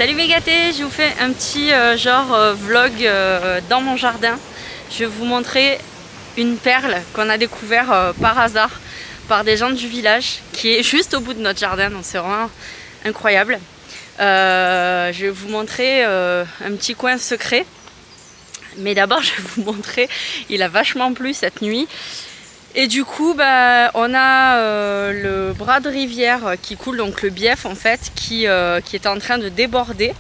Salut mes gâtés, je vous fais un petit vlog dans mon jardin. Je vais vous montrer une perle qu'on a découvert par hasard par des gens du village qui est juste au bout de notre jardin, donc c'est vraiment incroyable. Je vais vous montrer un petit coin secret, mais d'abord je vais vous montrer, il a vachement plu cette nuit. Et du coup, on a le bras de rivière qui coule, donc le Bief en fait, qui est en train de déborder.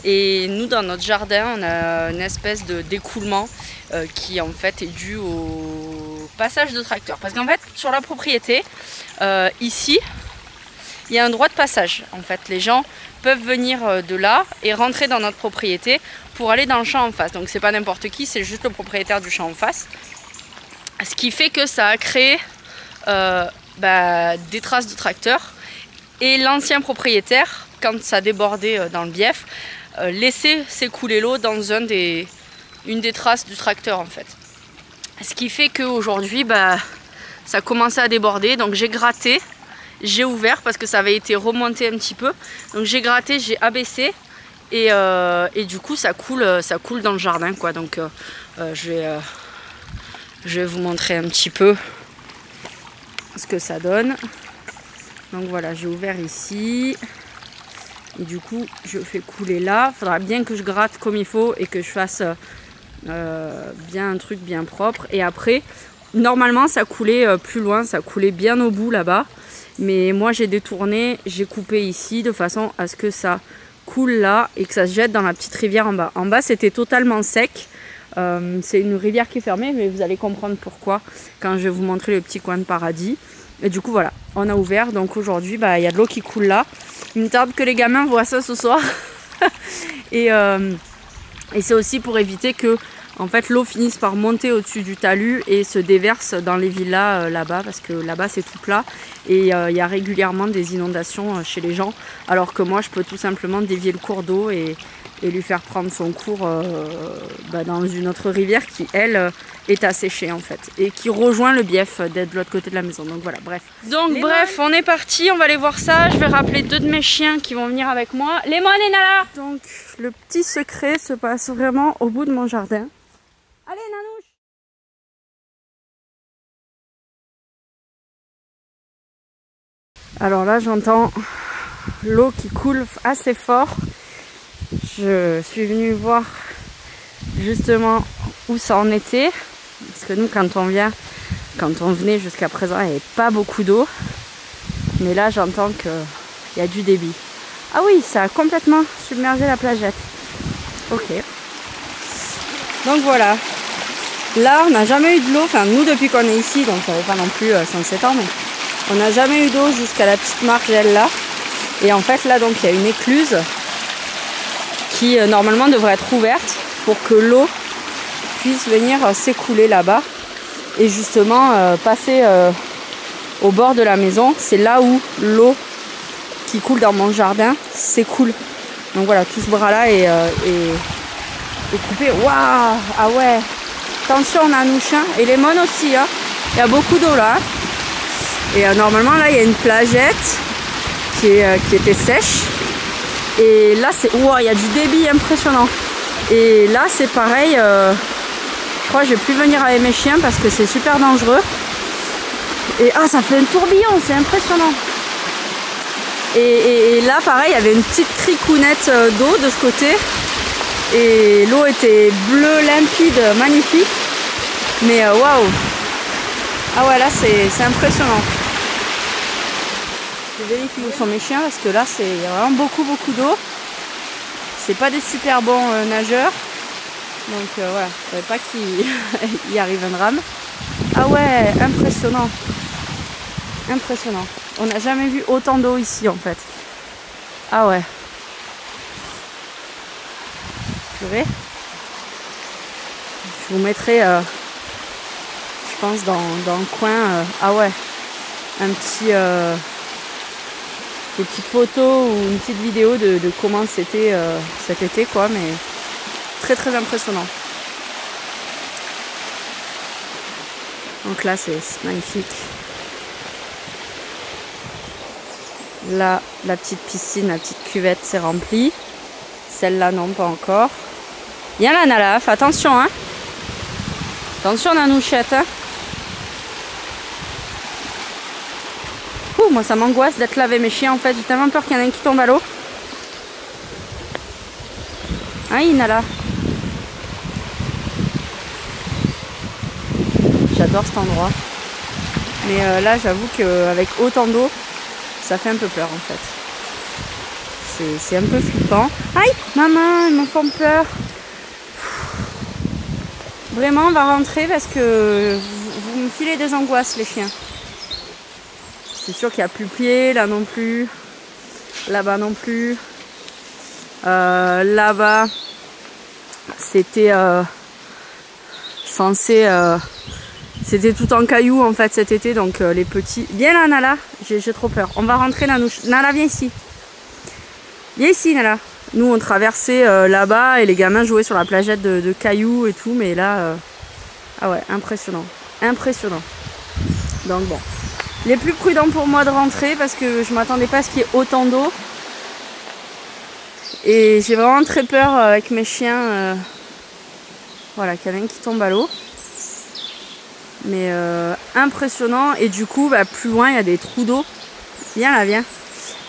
Et nous, dans notre jardin, on a une espèce d'écoulement qui en fait est dû au passage de tracteur. Parce qu'en fait, sur la propriété, ici, il y a un droit de passage. En fait, les gens peuvent venir de là et rentrer dans notre propriété pour aller dans le champ en face. Donc c'est pas n'importe qui, c'est juste le propriétaire du champ en face. Ce qui fait que ça a créé des traces de tracteur. Et l'ancien propriétaire, quand ça débordait dans le Bief, laissait s'écouler l'eau dans une des traces du tracteur en fait. Ce qui fait qu'aujourd'hui, ça commençait à déborder. Donc j'ai gratté, j'ai ouvert parce que ça avait été remonté un petit peu. Donc j'ai gratté, j'ai abaissé et du coup ça coule dans le jardin quoi. Donc je vais vous montrer un petit peu ce que ça donne. Donc voilà, j'ai ouvert ici. Et du coup, je fais couler là. Il faudra bien que je gratte comme il faut et que je fasse bien un truc bien propre. Et après, normalement, ça coulait plus loin. Ça coulait bien au bout là-bas. Mais moi, j'ai détourné, j'ai coupé ici de façon à ce que ça coule là et que ça se jette dans la petite rivière en bas. En bas, c'était totalement sec. C'est une rivière qui est fermée, mais vous allez comprendre pourquoi quand je vais vous montrer le petit coin de paradis. Et du coup voilà, on a ouvert, donc aujourd'hui il y a de l'eau qui coule là. Il me tarde que les gamins voient ça ce soir. et c'est aussi pour éviter que en fait, l'eau finisse par monter au-dessus du talus et se déverse dans les villas là-bas, parce que là-bas c'est tout plat et il y a régulièrement des inondations chez les gens, alors que moi je peux tout simplement dévier le cours d'eau et lui faire prendre son cours dans une autre rivière qui, elle, est asséchée en fait. Et qui rejoint le Bief d'être de l'autre côté de la maison. Donc voilà, bref. Donc bref, on est parti, on va aller voir ça. Je vais rappeler 2 de mes chiens qui vont venir avec moi. Lemon et Nala. Donc le petit secret se passe vraiment au bout de mon jardin. Allez Nanouche. Alors là, j'entends l'eau qui coule assez fort. Je suis venue voir justement où ça en était, parce que nous quand on venait jusqu'à présent, il n'y avait pas beaucoup d'eau, mais là j'entends qu'il y a du débit. Ah oui, ça a complètement submergé la plagette. Ok. Donc voilà. Là on n'a jamais eu de l'eau, enfin nous depuis qu'on est ici, donc ça fait pas non plus 107 ans, mais on n'a jamais eu d'eau jusqu'à la petite margelle là. Et en fait là donc il y a une écluse qui normalement devrait être ouverte pour que l'eau puisse venir s'écouler là-bas et justement passer au bord de la maison. C'est là où l'eau qui coule dans mon jardin s'écoule. Donc voilà, tout ce bras-là est coupé. Waouh! Ah ouais! Attention, on a un chien et les mônes aussi. Hein. Il y a beaucoup d'eau là. Et normalement là, il y a une plagette qui était sèche. Et là, il y a du débit impressionnant. Et là, c'est pareil. Je crois que je vais plus venir avec mes chiens parce que c'est super dangereux. Et ça fait un tourbillon, c'est impressionnant. Et là, pareil, il y avait une petite cricounette d'eau de ce côté. Et l'eau était bleue, limpide, magnifique. Mais waouh! Ah ouais, là, c'est impressionnant. Je vérifie où sont mes chiens parce que là il y a vraiment beaucoup d'eau. C'est pas des super bons nageurs. Donc voilà, je ne savais pas qu'il y arrive un drame. Ah ouais, impressionnant. Impressionnant. On n'a jamais vu autant d'eau ici en fait. Ah ouais. Purée. Je vous mettrai je pense dans le coin. Ah ouais. Un petit des petites photos ou une petite vidéo de comment c'était cet été quoi, mais très très impressionnant. Donc là c'est magnifique. Là la petite piscine, la petite cuvette s'est remplie. Celle-là, non, pas encore. Viens là, Nala, fais attention, hein. Attention, Nanouchette, hein. Ouh, moi, ça m'angoisse d'être là avec mes chiens, en fait. J'ai tellement peur qu'il y en ait un qui tombe à l'eau. Aïe, Nala. J'adore cet endroit. Mais là, j'avoue qu'avec autant d'eau, ça fait un peu peur, en fait. C'est un peu flippant. Aïe, maman, ils me font peur. Vraiment, on va rentrer parce que vous me filez des angoisses, les chiens. C'est sûr qu'il n'y a plus pied, là non plus. Là-bas non plus. Là-bas, c'était censé... c'était tout en cailloux, en fait, cet été. Donc, les petits... Viens là, Nala. J'ai trop peur. On va rentrer, Nanouche. Nala, viens ici. Viens ici, Nala. Nous, on traversait là-bas et les gamins jouaient sur la plagette de cailloux et tout. Mais là, ah ouais, impressionnant. Impressionnant. Donc bon. Les plus prudents pour moi de rentrer parce que je m'attendais pas à ce qu'il y ait autant d'eau. Et j'ai vraiment très peur avec mes chiens. Voilà, qu'il y en a un qui tombe à l'eau. Mais impressionnant. Et du coup, bah, plus loin, il y a des trous d'eau. Viens là, viens.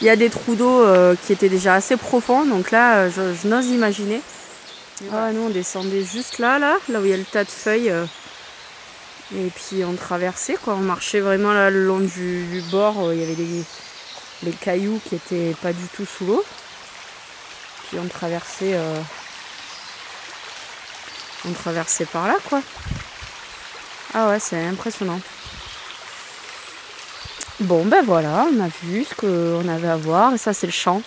Il y a des trous d'eau qui étaient déjà assez profonds, donc là, je n'ose imaginer. Ah, nous, on descendait juste là où il y a le tas de feuilles. Et puis, on traversait, quoi. On marchait vraiment là le long du bord. Il y avait les cailloux qui étaient pas du tout sous l'eau. Puis, on traversait par là, quoi. Ah ouais, c'est impressionnant. Bon, ben voilà, on a vu ce qu'on avait à voir. Et ça, c'est le champ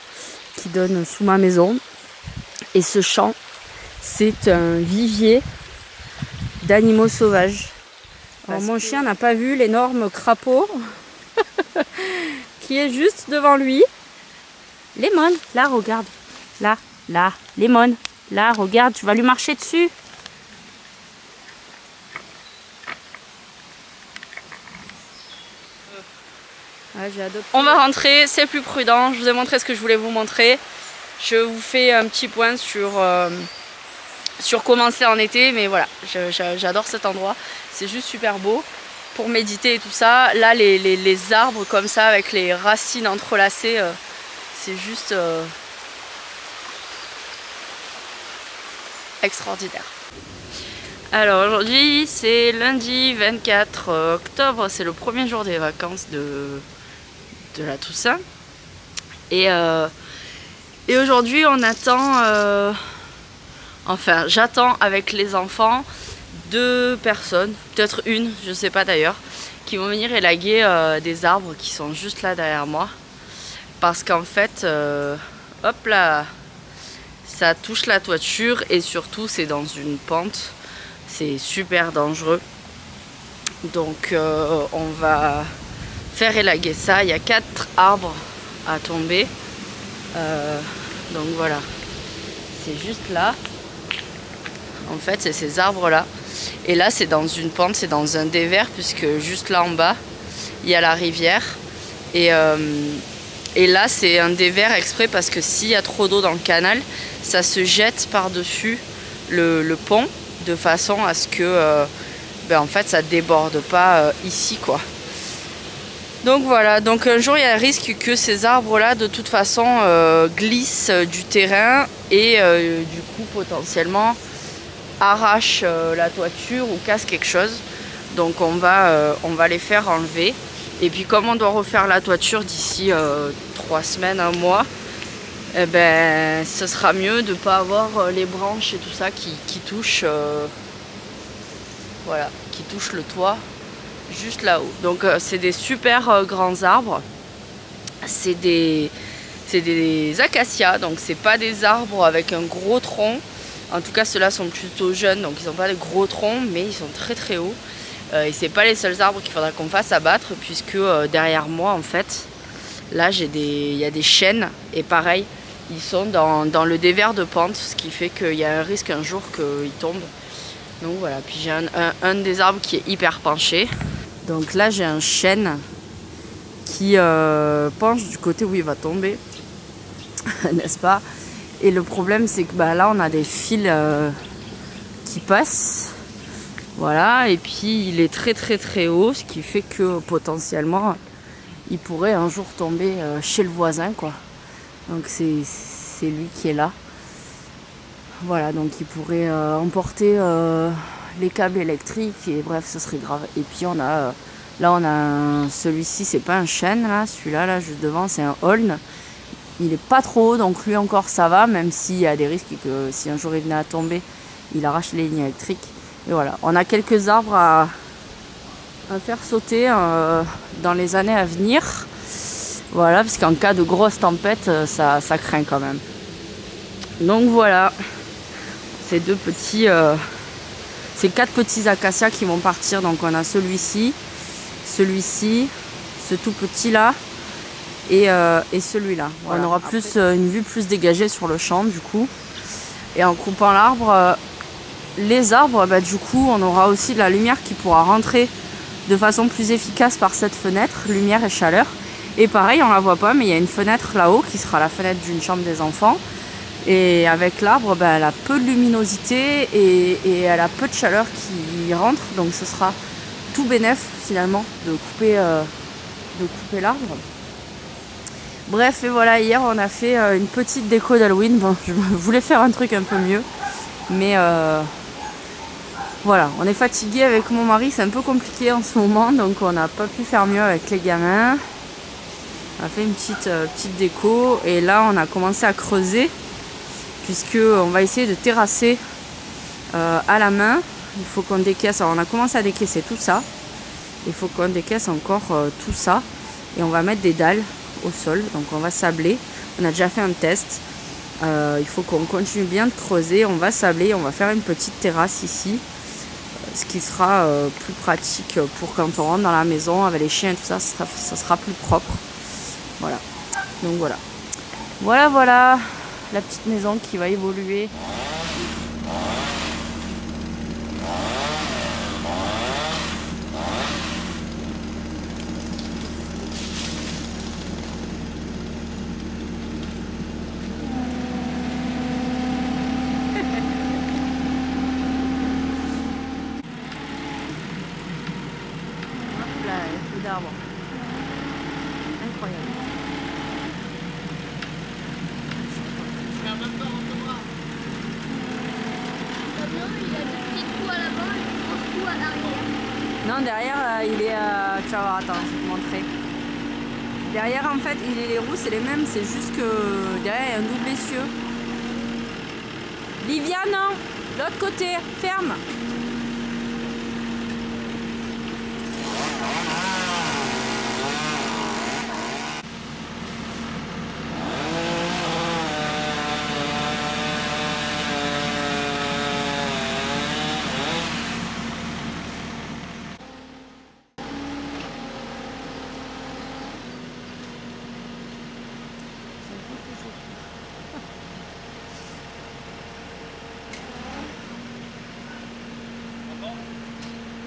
qui donne sous ma maison. Et ce champ, c'est un vivier d'animaux sauvages. Alors, mon chien n'a pas vu l'énorme crapaud qui est juste devant lui. Lemon, là, regarde. Là, Lemon. Là, regarde, tu vas lui marcher dessus. Ouais, on va rentrer, c'est plus prudent. Je vous ai montré ce que je voulais vous montrer. Je vous fais un petit point sur comment c'est en été. Mais voilà, j'adore cet endroit. C'est juste super beau pour méditer et tout ça. Là, les arbres comme ça avec les racines entrelacées, c'est juste extraordinaire. Alors aujourd'hui, c'est lundi 24 octobre. C'est le premier jour des vacances de la Toussaint et aujourd'hui on attend enfin j'attends avec les enfants 2 personnes, peut-être une, je sais pas d'ailleurs, qui vont venir élaguer des arbres qui sont juste là derrière moi parce qu'en fait hop là, ça touche la toiture et surtout c'est dans une pente, c'est super dangereux, donc on va faire élaguer ça. Il y a 4 arbres à tomber. Donc voilà. C'est juste là. En fait, c'est ces arbres-là. Et là, c'est dans une pente, c'est dans un dévers, puisque juste là en bas, il y a la rivière. Et là, c'est un dévers exprès parce que s'il y a trop d'eau dans le canal, ça se jette par-dessus le pont, de façon à ce que en fait, ça déborde pas ici, quoi. Donc voilà, donc un jour il y a un risque que ces arbres-là de toute façon glissent du terrain et du coup potentiellement arrachent la toiture ou cassent quelque chose. Donc on va les faire enlever. Et puis comme on doit refaire la toiture d'ici 3 semaines, 1 mois, eh ben, ce sera mieux de ne pas avoir les branches et tout ça qui touchent, voilà, qui touchent le toit. Juste là-haut. Donc c'est des super grands arbres. C'est des acacias, donc c'est pas des arbres avec un gros tronc. En tout cas ceux-là sont plutôt jeunes, donc ils n'ont pas de gros troncs, mais ils sont très très hauts. Et c'est pas les seuls arbres qu'il faudra qu'on fasse abattre, puisque derrière moi en fait, là il y a des chênes, et pareil, ils sont dans le dévers de pente, ce qui fait qu'il y a un risque un jour qu'ils tombent. Donc voilà, puis j'ai un des arbres qui est hyper penché. Donc là j'ai un chêne qui penche du côté où il va tomber, n'est-ce pas? Et le problème, c'est que bah, là, on a des fils qui passent. Voilà, et puis il est très très très haut, ce qui fait que potentiellement, il pourrait un jour tomber chez le voisin, quoi. Donc c'est lui qui est là. Voilà, donc il pourrait emporter les câbles électriques et bref, ce serait grave. Et puis on a, là on a celui-ci, c'est pas un chêne, là, celui-là, là, juste devant, c'est un aulne. Il est pas trop haut, donc lui encore ça va, même s'il y a des risques que si un jour il venait à tomber, il arrache les lignes électriques. Et voilà, on a quelques arbres à faire sauter dans les années à venir. Voilà, parce qu'en cas de grosse tempête, ça craint quand même. Donc voilà, ces ces 4 petits acacias qui vont partir. Donc on a celui-ci, celui-ci, ce tout petit là et celui-là. Voilà. On aura plus une vue plus dégagée sur le champ du coup. Et en coupant l'arbre, les arbres, bah, du coup on aura aussi de la lumière qui pourra rentrer de façon plus efficace par cette fenêtre, lumière et chaleur. Et pareil, on la voit pas, mais il y a une fenêtre là-haut qui sera la fenêtre d'une chambre des enfants. Et avec l'arbre, bah, elle a peu de luminosité et elle a peu de chaleur qui rentre. Donc ce sera tout bénef finalement de couper l'arbre. Bref, et voilà, hier on a fait une petite déco d'Halloween. Bon, je voulais faire un truc un peu mieux, mais voilà, on est fatigué avec mon mari, c'est un peu compliqué en ce moment, donc on n'a pas pu faire mieux avec les gamins. On a fait une petite déco et là on a commencé à creuser puisque on va essayer de terrasser à la main. Il faut qu'on décaisse, alors on a commencé à décaisser tout ça, il faut qu'on décaisse encore tout ça et on va mettre des dalles au sol, donc on va sabler. On a déjà fait un test, il faut qu'on continue bien de creuser, on va sabler, on va faire une petite terrasse ici. Ce qui sera plus pratique pour quand on rentre dans la maison avec les chiens et tout ça, ça sera plus propre. Voilà. Donc voilà. Voilà la petite maison qui va évoluer. D'arbres. Incroyable. Il a des petits trous à l'avant et des gros trous à l'arrière. Non, derrière, il est à... Tu vas voir, attends, je vais te montrer. Derrière, en fait, les roues, c'est les mêmes. C'est juste que derrière, il y a un double essieu. Livia, non. L'autre côté, ferme.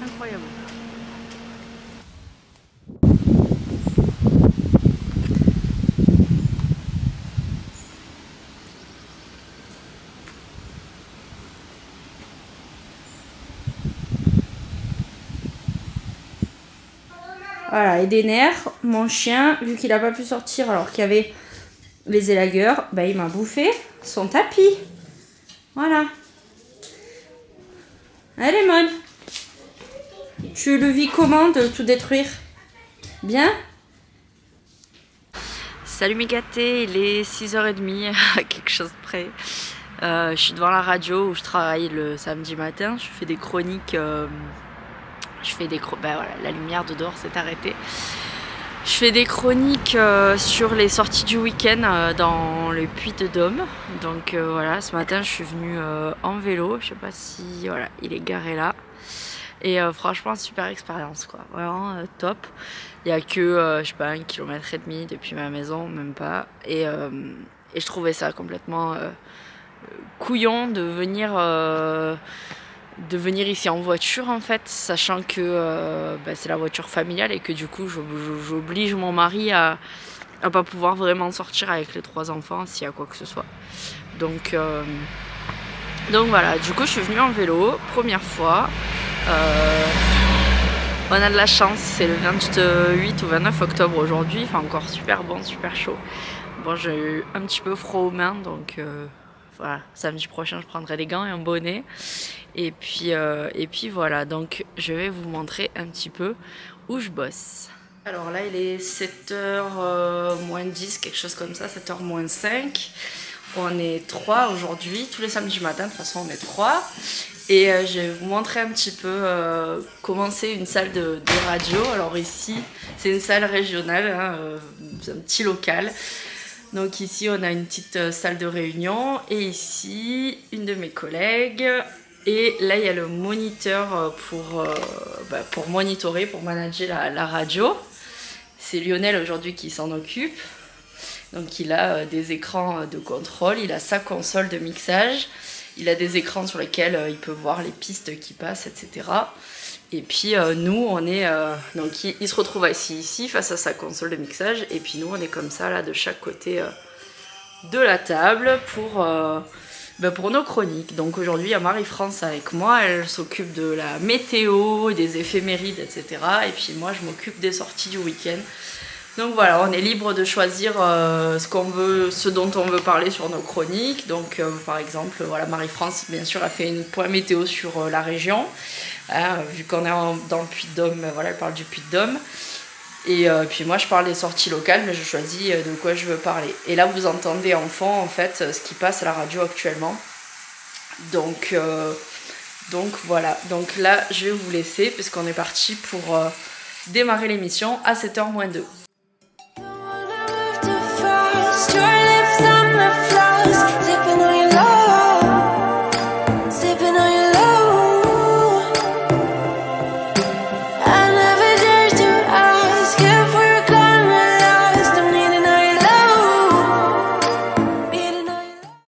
Incroyable. Voilà, et des nerfs, mon chien, vu qu'il n'a pas pu sortir alors qu'il y avait les élagueurs, bah, il m'a bouffé son tapis. Voilà. Allez, Mon. Tu le vis comment de tout détruire? Bien? Salut mes gâtés, il est 6h30, à quelque chose près. Je suis devant la radio où je travaille le samedi matin, je fais des chroniques, ben voilà, la lumière de dehors s'est arrêtée. Je fais des chroniques sur les sorties du week-end dans le Puy-de-Dôme. Donc voilà, ce matin je suis venue en vélo, je sais pas si, voilà, il est garé là. Et franchement, super expérience quoi, vraiment top. Il n'y a que, je sais pas, 1,5 km depuis ma maison, même pas. Et je trouvais ça complètement couillon de venir ici en voiture en fait, sachant que c'est la voiture familiale et que du coup j'oblige mon mari à à pas pouvoir vraiment sortir avec les 3 enfants s'il y a quoi que ce soit. Donc voilà, du coup je suis venue en vélo, première fois. On a de la chance, c'est le 28 ou 29 octobre aujourd'hui, il fait encore super bon, super chaud. Bon, j'ai eu un petit peu froid aux mains, donc voilà, samedi prochain je prendrai des gants et un bonnet. Et puis voilà, donc je vais vous montrer un petit peu où je bosse. Alors là il est 7h moins 10, quelque chose comme ça, 7h moins 5. On est 3 aujourd'hui, tous les samedis matin, de toute façon on est 3. Et je vais vous montrer un petit peu comment c'est une salle de radio. Alors ici, c'est une salle régionale, hein, un petit local. Donc ici, on a une petite salle de réunion. Et ici, une de mes collègues. Et là, il y a le moniteur pour monitorer, pour manager la radio. C'est Lionel aujourd'hui qui s'en occupe. Donc il a des écrans de contrôle, il a sa console de mixage. Il a des écrans sur lesquels il peut voir les pistes qui passent, etc. Et puis nous, on est... donc il se retrouve assis ici, face à sa console de mixage. Et puis nous, on est comme ça, là, de chaque côté de la table pour nos chroniques. Donc aujourd'hui, il y a Marie-France avec moi. Elle s'occupe de la météo, des éphémérides, etc. Et puis moi, je m'occupe des sorties du week-end. Donc voilà, on est libre de choisir ce dont on veut parler sur nos chroniques. Donc par exemple, voilà, Marie-France, bien sûr, a fait une point météo sur la région. Vu qu'on est dans le Puy-de-Dôme, voilà, elle parle du Puy-de-Dôme. Et puis moi, je parle des sorties locales, mais je choisis de quoi je veux parler. Et là, vous entendez en fond, en fait, ce qui passe à la radio actuellement. Donc voilà, donc là, je vais vous laisser, puisqu'on est parti pour démarrer l'émission à 7h moins 2. Your lips on my